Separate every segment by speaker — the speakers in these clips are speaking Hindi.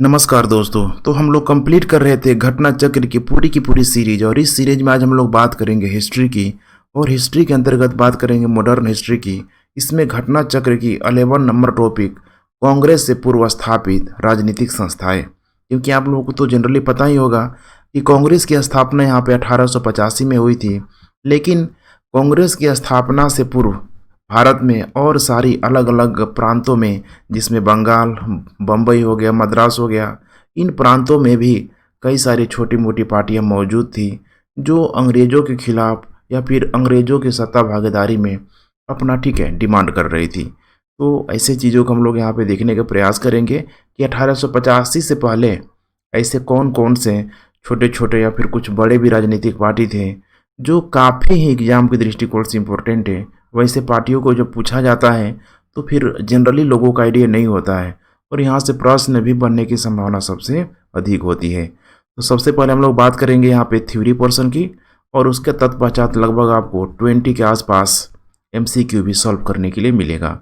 Speaker 1: नमस्कार दोस्तों। तो हम लोग कंप्लीट कर रहे थे घटना चक्र की पूरी सीरीज, और इस सीरीज में आज हम लोग बात करेंगे हिस्ट्री की। और हिस्ट्री के अंतर्गत बात करेंगे मॉडर्न हिस्ट्री की। इसमें घटना चक्र की 11 नंबर टॉपिक कांग्रेस से पूर्व स्थापित राजनीतिक संस्थाएं। क्योंकि आप लोगों को तो जनरली पता ही होगा कि कांग्रेस की स्थापना यहाँ पे 1885 में हुई थी, लेकिन कांग्रेस की स्थापना से पूर्व भारत में और सारी अलग अलग प्रांतों में, जिसमें बंगाल, बम्बई हो गया, मद्रास हो गया, इन प्रांतों में भी कई सारी छोटी मोटी पार्टियां मौजूद थी जो अंग्रेज़ों के खिलाफ या फिर अंग्रेज़ों की सत्ता भागीदारी में अपना डिमांड कर रही थी। तो ऐसे चीज़ों को हम लोग यहाँ पे देखने का प्रयास करेंगे कि 1885 से पहले ऐसे कौन कौन से छोटे छोटे या फिर कुछ बड़े भी राजनीतिक पार्टी थे जो काफ़ी ही एग्जाम के दृष्टिकोण से इम्पोर्टेंट है। वैसे पार्टियों को जब पूछा जाता है तो फिर जनरली लोगों का आइडिया नहीं होता है, और यहाँ से प्रश्न भी बनने की संभावना सबसे अधिक होती है। तो सबसे पहले हम लोग बात करेंगे यहाँ पे थ्योरी पोर्शन की, और उसके तत्पश्चात लगभग आपको 20 के आसपास MCQ भी सॉल्व करने के लिए मिलेगा।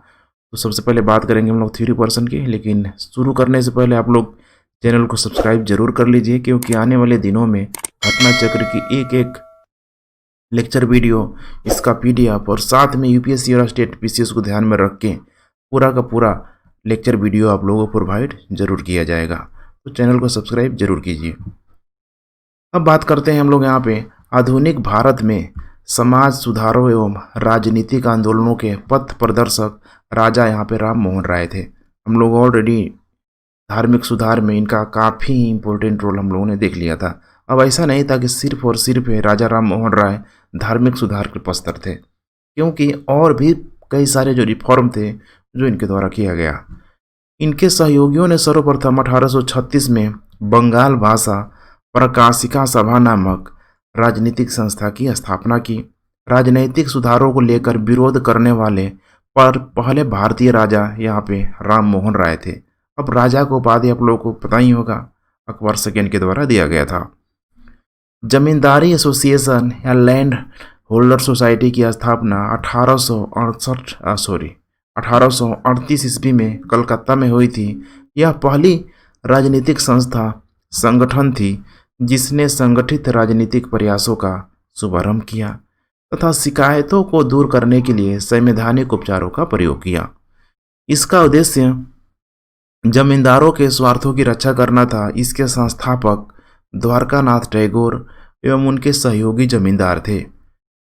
Speaker 1: तो सबसे पहले बात करेंगे हम लोग थ्योरी पोर्शन की, लेकिन शुरू करने से पहले आप लोग चैनल को सब्सक्राइब जरूर कर लीजिए, क्योंकि आने वाले दिनों में घटना चक्र की एक एक लेक्चर वीडियो, इसका PDF और साथ में UPSC और स्टेट PCS को ध्यान में रख के पूरा का पूरा लेक्चर वीडियो आप लोगों को प्रोवाइड जरूर किया जाएगा। तो चैनल को सब्सक्राइब जरूर कीजिए। अब बात करते हैं हम लोग यहाँ पे आधुनिक भारत में समाज सुधारों एवं राजनीतिक आंदोलनों के पथ प्रदर्शक राजा यहाँ पे राम मोहन राय थे। हम लोग ऑलरेडी धार्मिक सुधार में इनका काफ़ी इंपॉर्टेंट रोल हम लोगों ने देख लिया था। अब ऐसा नहीं था कि सिर्फ और सिर्फ राजा राम मोहन राय धार्मिक सुधार के पस्तर थे, क्योंकि और भी कई सारे जो रिफॉर्म थे जो इनके द्वारा किया गया। इनके सहयोगियों ने सर्वप्रथम 1836 में बंगाल भाषा प्रकाशिका सभा नामक राजनीतिक संस्था की स्थापना की। राजनीतिक सुधारों को लेकर विरोध करने वाले पर पहले भारतीय राजा यहाँ पे राम मोहन राय थे। अब राजा को उपाधि आप लोगों को पता ही होगा, अकबर सेकेंड के द्वारा दिया गया था। जमींदारी एसोसिएशन या लैंड होल्डर सोसाइटी की स्थापना 1838 ईस्वी में कलकत्ता में हुई थी। यह पहली राजनीतिक संगठन थी जिसने संगठित राजनीतिक प्रयासों का शुभारंभ किया तथा शिकायतों को दूर करने के लिए संवैधानिक उपचारों का प्रयोग किया। इसका उद्देश्य जमींदारों के स्वार्थों की रक्षा करना था। इसके संस्थापक द्वारकानाथ टैगोर एवं उनके सहयोगी जमींदार थे।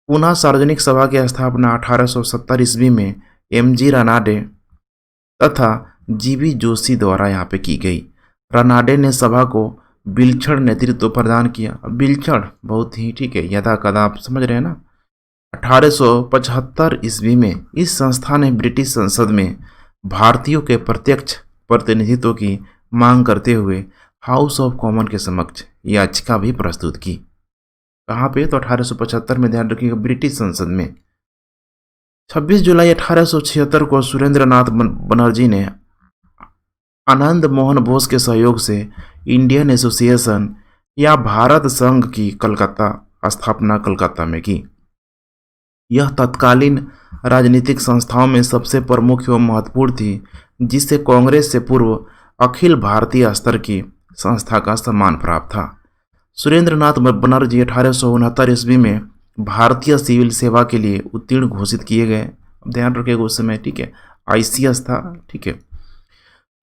Speaker 1: पुनः सार्वजनिक सभा की स्थापना 1870 ईस्वी में MG रानाडे तथा GV जोशी द्वारा यहाँ पे की गई। रानाडे ने सभा को विलक्षण नेतृत्व प्रदान किया। विलक्षण बहुत ही यथा कदा, आप समझ रहे हैं ना। 1875 ईस्वी में इस संस्था ने ब्रिटिश संसद में भारतीयों के प्रत्यक्ष प्रतिनिधित्व की मांग करते हुए हाउस ऑफ कॉमन के समक्ष याचिका भी प्रस्तुत की। कहाँ पे? तो 1875 में, ध्यान रखिएगा, ब्रिटिश संसद में। 26 जुलाई 1876 को सुरेंद्रनाथ बनर्जी ने आनंद मोहन बोस के सहयोग से इंडियन एसोसिएशन या भारत संघ की स्थापना कलकत्ता में की। यह तत्कालीन राजनीतिक संस्थाओं में सबसे प्रमुख एवं महत्वपूर्ण थी, जिससे कांग्रेस से पूर्व अखिल भारतीय स्तर की संस्था का सम्मान प्राप्त था। सुरेंद्रनाथ बनर्जी 1869 ईस्वी में भारतीय सिविल सेवा के लिए उत्तीर्ण घोषित किए गए। ध्यान रखिएगा उस समय ICS था।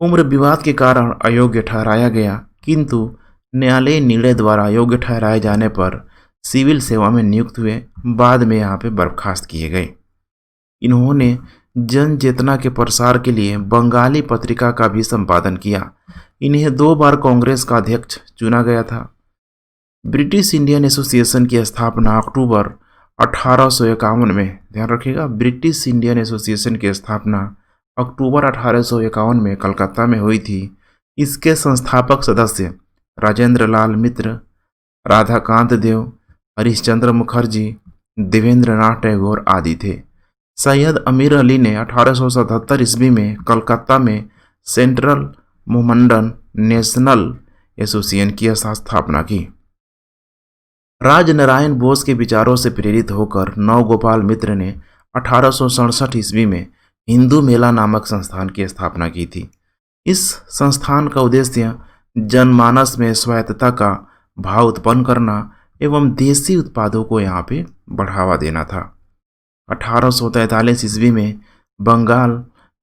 Speaker 1: उम्र विवाद के कारण अयोग्य ठहराया गया, किंतु न्यायालय निर्णय द्वारा अयोग्य ठहराए जाने पर सिविल सेवा में नियुक्त हुए। बाद में यहाँ पे बर्खास्त किए गए। इन्होंने जन चेतना के प्रसार के लिए बंगाली पत्रिका का भी संपादन किया। इन्हें 2 बार कांग्रेस का अध्यक्ष चुना गया था। ब्रिटिश इंडियन एसोसिएशन की स्थापना अक्टूबर 1851 में, ध्यान रखिएगा, ब्रिटिश इंडियन एसोसिएशन की स्थापना अक्टूबर 1851 में कलकत्ता में हुई थी। इसके संस्थापक सदस्य राजेंद्र लाल मित्र, राधाकांत देव, हरिश्चंद्र मुखर्जी, देवेंद्र नाथ टैगोर आदि थे। सैयद अमीर अली ने 1877 ईस्वी में कलकत्ता में सेंट्रल मोहम्मडन नेशनल एसोसिएशन की स्थापना की। राजनारायण बोस के विचारों से प्रेरित होकर नवगोपाल मित्र ने 1867 ईस्वी में हिंदू मेला नामक संस्थान की स्थापना की थी। इस संस्थान का उद्देश्य जनमानस में स्वायत्तता का भाव उत्पन्न करना एवं देसी उत्पादों को यहाँ पे बढ़ावा देना था। 1843 ईस्वी में बंगाल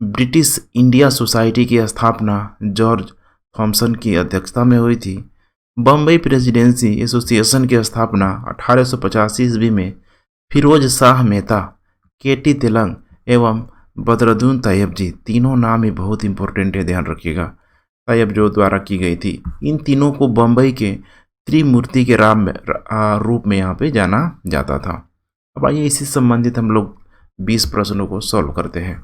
Speaker 1: ब्रिटिश इंडिया सोसाइटी की स्थापना जॉर्ज थॉमसन की अध्यक्षता में हुई थी। बम्बई प्रेसिडेंसी एसोसिएशन की स्थापना 1885 ईस्वी में फिरोज शाह मेहता, केटी तेलंग एवं बदरुद्दीन तैयब जी, तीनों नाम ही बहुत इंपॉर्टेंट है, ध्यान रखिएगा, तैयब जो द्वारा की गई थी। इन तीनों को बम्बई के त्रिमूर्ति के रूप में यहाँ पे जाना जाता था। अब आइए इसी संबंधित हम लोग 20 प्रश्नों को सॉल्व करते हैं।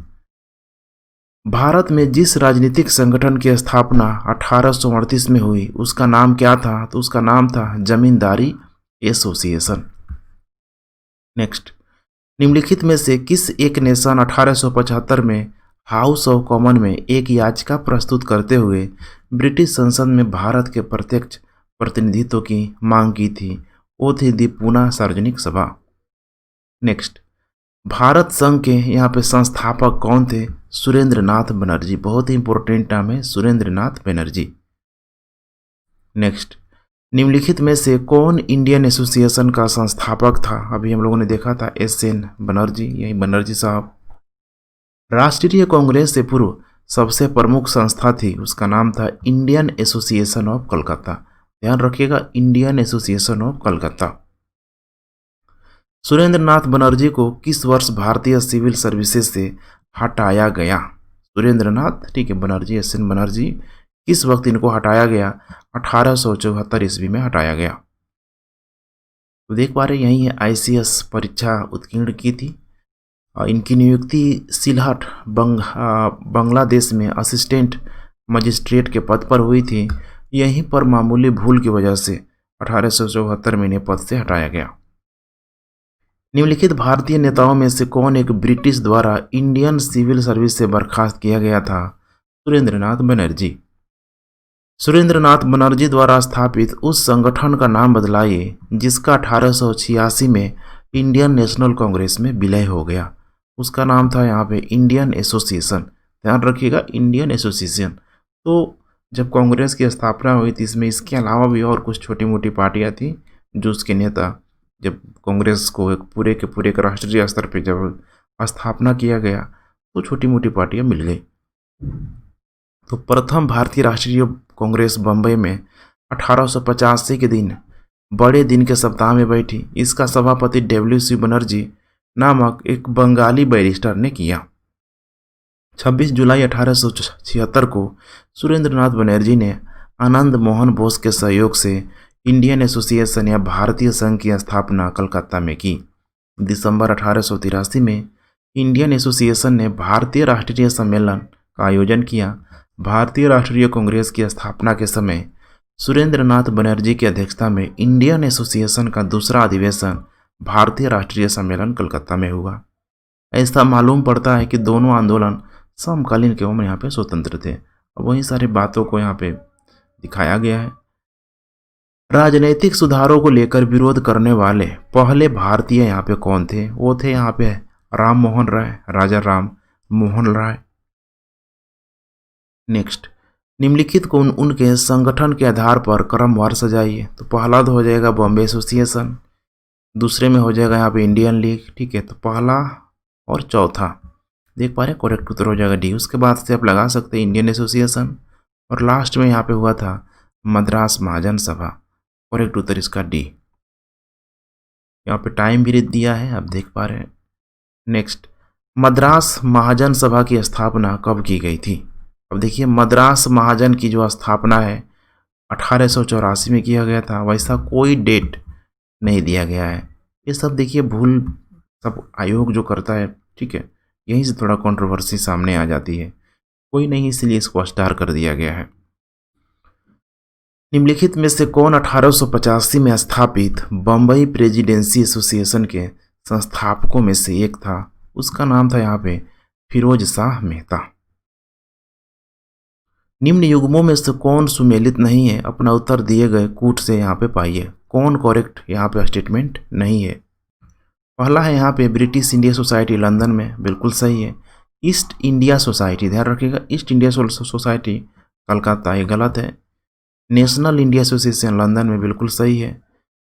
Speaker 1: भारत में जिस राजनीतिक संगठन की स्थापना 1838 में हुई उसका नाम क्या था? तो उसका नाम था जमींदारी एसोसिएशन। नेक्स्ट, निम्नलिखित में से किस एक ने सन 1875 में हाउस ऑफ कॉमन में एक याचिका प्रस्तुत करते हुए ब्रिटिश संसद में भारत के प्रत्यक्ष प्रतिनिधित्व की मांग की थी? वो थी दी पूना सार्वजनिक सभा। नेक्स्ट, भारत संघ के यहाँ पे संस्थापक कौन थे? सुरेंद्र नाथ बनर्जी, बहुत ही इंपॉर्टेंट नाम है सुरेंद्र नाथ बनर्जी। नेक्स्ट, निम्नलिखित में से कौन इंडियन एसोसिएशन का संस्थापक था? अभी हम लोगों ने देखा था एस.एन. बनर्जी, यही बनर्जी साहब। राष्ट्रीय कांग्रेस से पूर्व सबसे प्रमुख संस्था थी, उसका नाम था इंडियन एसोसिएशन ऑफ कलकत्ता। ध्यान रखिएगा, Indian association of Calcutta. Surendra Nath Banerjee को किस वर्ष भारतीय सिविल सर्विसेज से हटाया गया? सुरेंद्र नाथ, ठीक है, बनर्जी, एस.एन. बनर्जी, किस वक्त इनको हटाया गया? 1874 ईस्वी में हटाया गया। तो देख पा रहे यही है, ICS परीक्षा उत्तीर्ण की थी। इनकी नियुक्ति सिलहट बांग्लादेश में असिस्टेंट मजिस्ट्रेट के पद पर हुई थी। यहीं पर मामूली भूल की वजह से 1874 में इन्हें पद से हटाया गया। निम्नलिखित भारतीय नेताओं में से कौन एक ब्रिटिश द्वारा इंडियन सिविल सर्विस से बर्खास्त किया गया था? सुरेंद्र नाथ बनर्जी। सुरेंद्र नाथ बनर्जी द्वारा स्थापित उस संगठन का नाम बदलाइए जिसका 1886 में इंडियन नेशनल कांग्रेस में विलय हो गया। उसका नाम था यहाँ पे इंडियन एसोसिएशन। ध्यान रखिएगा, इंडियन एसोसिएशन। तो जब कांग्रेस की स्थापना हुई थी, इसमें इसके अलावा भी और कुछ छोटी मोटी पार्टियाँ थी जो उसके नेता, जब कांग्रेस को एक पूरे के पूरे राष्ट्रीय स्तर पर जब स्थापना किया गया तो छोटी मोटी पार्टियाँ मिल गई। तो प्रथम भारतीय राष्ट्रीय कांग्रेस बम्बई में 1885 के दिन बड़े दिन के सप्ताह में बैठी। इसका सभापति WC बनर्जी नामक एक बंगाली बैरिस्टर ने किया। 26 जुलाई 1876 को सुरेंद्र नाथ बनर्जी ने आनंद मोहन बोस के सहयोग से इंडियन एसोसिएशन या भारतीय संघ की स्थापना कलकत्ता में की। दिसंबर 1883 में इंडियन एसोसिएशन ने भारतीय राष्ट्रीय सम्मेलन का आयोजन किया। भारतीय राष्ट्रीय कांग्रेस की स्थापना के समय सुरेंद्र नाथ बनर्जी की अध्यक्षता में इंडियन एसोसिएशन का दूसरा अधिवेशन भारतीय राष्ट्रीय सम्मेलन कलकत्ता में हुआ। ऐसा मालूम पड़ता है कि दोनों आंदोलन समकालीन के यहाँ पे स्वतंत्र थे। अब वही सारी बातों को यहाँ पे दिखाया गया है। राजनीतिक सुधारों को लेकर विरोध करने वाले पहले भारतीय यहाँ पे कौन थे? वो थे यहाँ पे राम मोहन राय, राजा राम मोहन राय। नेक्स्ट, निम्नलिखित को उनके संगठन के आधार पर क्रमवार सजाइए। तो पहला तो हो जाएगा बॉम्बे एसोसिएशन, दूसरे में हो जाएगा यहाँ पे इंडियन लीग, ठीक है। तो पहला और चौथा देख पा रहे, करेक्ट उत्तर हो जाएगा डी। उसके बाद से आप लगा सकते हैं इंडियन एसोसिएशन, और लास्ट में यहाँ पे हुआ था मद्रास महाजन सभा। करेक्ट उत्तर इसका डी। यहाँ पे टाइम भी दिया है, आप देख पा रहे हैं। नेक्स्ट, मद्रास महाजन सभा की स्थापना कब की गई थी? अब देखिए, मद्रास महाजन की जो स्थापना है 1884 में किया गया था। वैसा कोई डेट नहीं दिया गया है। ये सब देखिए भूल सब आयोग जो करता है, ठीक है, यहीं से थोड़ा कंट्रोवर्सी सामने आ जाती है। कोई नहीं, इसलिए इसको स्टार कर दिया गया है। निम्नलिखित में से कौन 1885 में स्थापित बम्बई प्रेसिडेंसी एसोसिएशन के संस्थापकों में से एक था? उसका नाम था यहाँ पे फिरोज शाह मेहता। निम्न युग्मों में से कौन सुमेलित नहीं है? अपना उत्तर दिए गए कूट से यहाँ पे पाइए कौन करेक्ट यहाँ पे स्टेटमेंट नहीं है। पहला है यहाँ पे ब्रिटिश इंडिया सोसाइटी लंदन में, बिल्कुल सही है। ईस्ट इंडिया सोसाइटी, ध्यान रखिएगा, ईस्ट इंडिया सोसाइटी कलकत्ता, ये गलत है। नेशनल इंडिया एसोसिएशन लंदन में बिल्कुल सही है।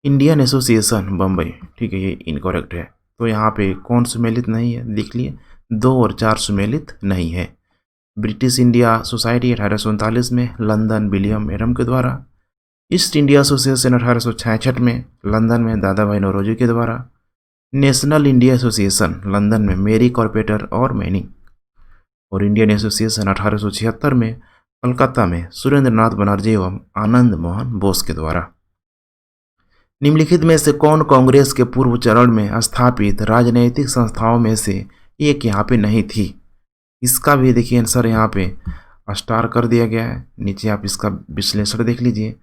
Speaker 1: इंडियन एसोसिएशन बम्बई, ठीक है, ये इनकरेक्ट है। तो यहाँ पे कौन सुमेलित नहीं है, देख लिए 2 और 4 सुमेलित नहीं है। ब्रिटिश इंडिया सोसाइटी 1839 में लंदन विलियम एडम के द्वारा। ईस्ट इंडिया एसोसिएशन 1866 में लंदन में दादा भाई नौरोजी के द्वारा। नेशनल इंडिया एसोसिएशन लंदन में मेरी कॉर्पोरेटर और मैनिंग। और इंडियन एसोसिएशन 1876 में कलकत्ता में सुरेंद्र नाथ बनर्जी एवं आनंद मोहन बोस के द्वारा। निम्नलिखित में से कौन कांग्रेस के पूर्व चरण में स्थापित राजनैतिक संस्थाओं में से एक यहाँ पे नहीं थी? इसका भी देखिए आंसर यहाँ पे स्टार कर दिया गया है, नीचे आप इसका विश्लेषण देख लीजिए।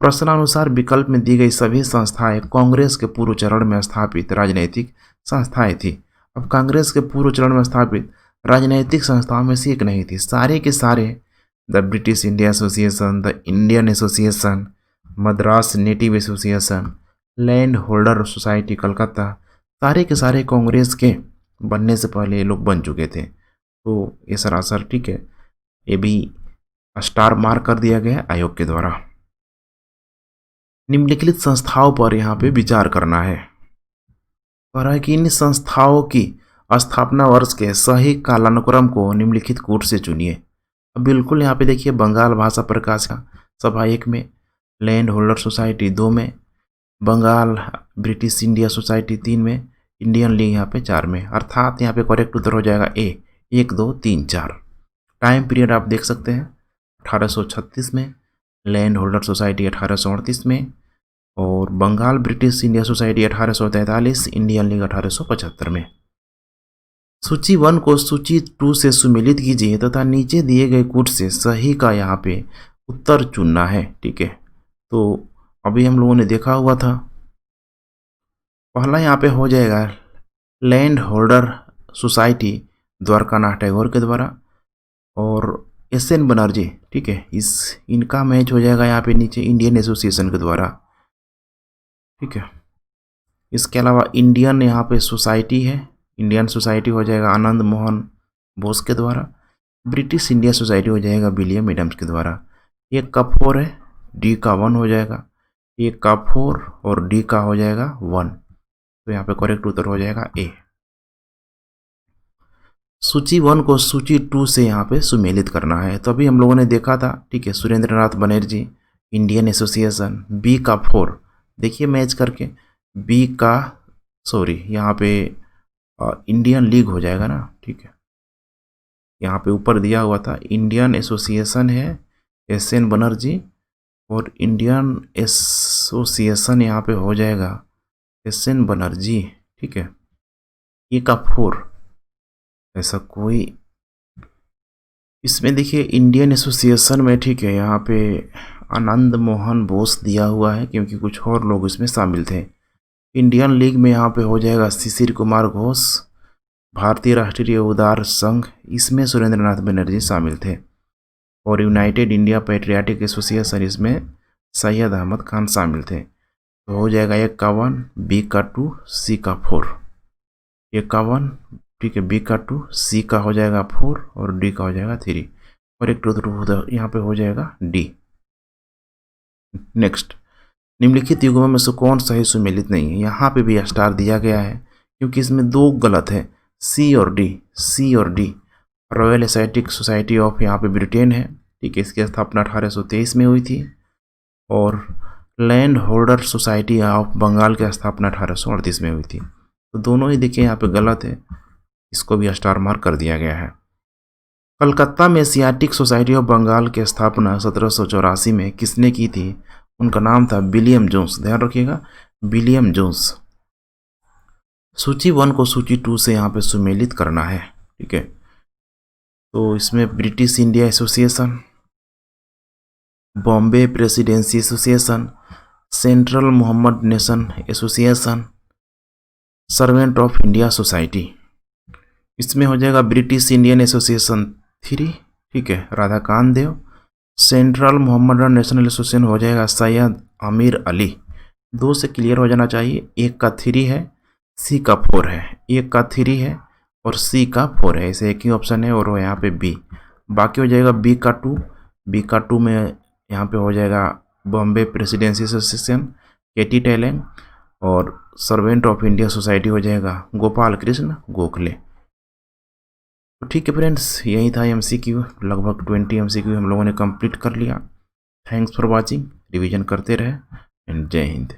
Speaker 1: प्रश्नानुसार विकल्प में दी गई सभी संस्थाएं कांग्रेस के पूर्व चरण में स्थापित राजनैतिक संस्थाएं थी। अब कांग्रेस के पूर्व चरण में स्थापित राजनैतिक संस्थाओं में से एक नहीं थी। सारे के सारे the British India association, the Indian association, Madras native association, land Holder society Calcutta, सारे के सारे कांग्रेस के बनने से पहले ये लोग बन चुके थे। तो ये सरासर ठीक है, ये भी स्टार मार्क कर दिया गया आयोग के द्वारा। निम्नलिखित संस्थाओं पर यहाँ पे विचार करना है। कह रहा है कि इन संस्थाओं की स्थापना वर्ष के सही कालानुक्रम को निम्नलिखित कूट से चुनिए। अब बिल्कुल यहाँ पे देखिए, बंगाल भाषा प्रकाश सभा 1 में, लैंड होल्डर सोसाइटी 2 में, बंगाल ब्रिटिश इंडिया सोसाइटी 3 में, इंडियन लीग यहाँ पे 4 में। अर्थात यहाँ पे करेक्ट उत्तर हो जाएगा ए, 1 2 3 4। टाइम पीरियड आप देख सकते हैं 1836 में, लैंड होल्डर सोसाइटी 1838 में, और Bengal British India Society 1843, Indian League 1875 में। सूची 1 को सूची 2 से सुमेलित कीजिए तथा नीचे दिए गए कूट से सही का यहाँ पे उत्तर चुनना है, ठीक है। तो अभी हम लोगों ने देखा हुआ था, पहला यहाँ पे हो जाएगा land Holder society Dwarkanath Tagore के द्वारा और एस.एन. बनर्जी, ठीक है, इनका मैच हो जाएगा यहाँ पे नीचे इंडियन एसोसिएशन के द्वारा, ठीक है। इसके अलावा इंडियन यहाँ पे सोसाइटी है, इंडियन सोसाइटी हो जाएगा आनंद मोहन बोस के द्वारा। ब्रिटिश इंडिया सोसाइटी हो जाएगा विलियम एडम्स के द्वारा। एक का 4 है, डी का 1 हो जाएगा, एक का 4 और डी का हो जाएगा 1। तो यहाँ पे करेक्ट उत्तर हो जाएगा ए। सूची 1 को सूची 2 से यहाँ पे सुमेलित करना है। तो अभी हम लोगों ने देखा था, ठीक है, Surendra Nath Banerjee, Indian association, B का 4, देखिए मैच करके, बी का सॉरी यहाँ पे इंडियन लीग हो जाएगा ना, ठीक है। यहाँ पे ऊपर दिया हुआ था इंडियन एसोसिएशन है एस.एन. बनर्जी, और इंडियन एसोसिएशन यहाँ पे हो जाएगा एस.एन. बनर्जी, ठीक है। ए का 4, ऐसा कोई इसमें देखिए इंडियन एसोसिएशन में, ठीक है, यहाँ पे आनंद मोहन बोस दिया हुआ है क्योंकि कुछ और लोग इसमें शामिल थे। इंडियन लीग में यहाँ पे हो जाएगा शिशिर कुमार घोष, भारतीय राष्ट्रीय उदार संघ, इसमें सुरेंद्रनाथ बनर्जी शामिल थे। और यूनाइटेड इंडिया पैट्रियाटिक एसोसिएशन, इसमें सैयद अहमद खान शामिल थे। तो हो जाएगा ए का 1, बी का 2, सी का 4। ए का 1, ठीक है, बी का 2, सी का हो जाएगा 4 और डी का हो जाएगा 3। और एक उत्तर यहाँ पे हो जाएगा डी। नेक्स्ट, निम्नलिखित युग्मों में से कौन सही सुमेलित नहीं है? यहाँ पे भी स्टार दिया गया है क्योंकि इसमें 2 गलत है, सी और डी। सी और D royal aesthetic society of यहाँ पे ब्रिटेन है, ठीक है, इसकी स्थापना 1823 में हुई थी। और Land Holder Society of Bengal की स्थापना 1838 में हुई थी। तो दोनों ही देखिए यहाँ पे गलत है, इसको भी स्टार मार्क कर दिया गया है। कलकत्ता में एशियाटिक सोसाइटी ऑफ बंगाल की स्थापना 1784 में किसने की थी? उनका नाम था विलियम जोन्स, ध्यान रखिएगा, विलियम जोन्स। सूची 1 को सूची 2 से यहाँ पे सुमेलित करना है, ठीक है। तो इसमें British India Association, Bombay Presidency Association, Central Mohammad Nation Association, Servant of India Society, इसमें हो जाएगा ब्रिटिश इंडियन एसोसिएशन 3, ठीक है, Radhakant Dev. Central Mohammedan National Association हो जाएगा सैयद आमिर अली। 2 से क्लियर हो जाना चाहिए, एक का 3 है, सी का 4 है, एक का 3 है और सी का 4 है, ऐसे एक ही ऑप्शन है और वो यहाँ पे बी। बाकी हो जाएगा बी का 2, बी का 2 में यहाँ पे हो जाएगा बॉम्बे प्रेसिडेंसी एसोसिएशन, केटी टैलेंग, और सर्वेंट ऑफ इंडिया सोसाइटी हो जाएगा गोपाल कृष्ण गोखले। तो ठीक है फ्रेंड्स, यही था एमसीक्यू। लगभग 20 एमसीक्यू हम लोगों ने कंप्लीट कर लिया। Thanks for watching. रिवीजन करते रहे एंड जय हिंद।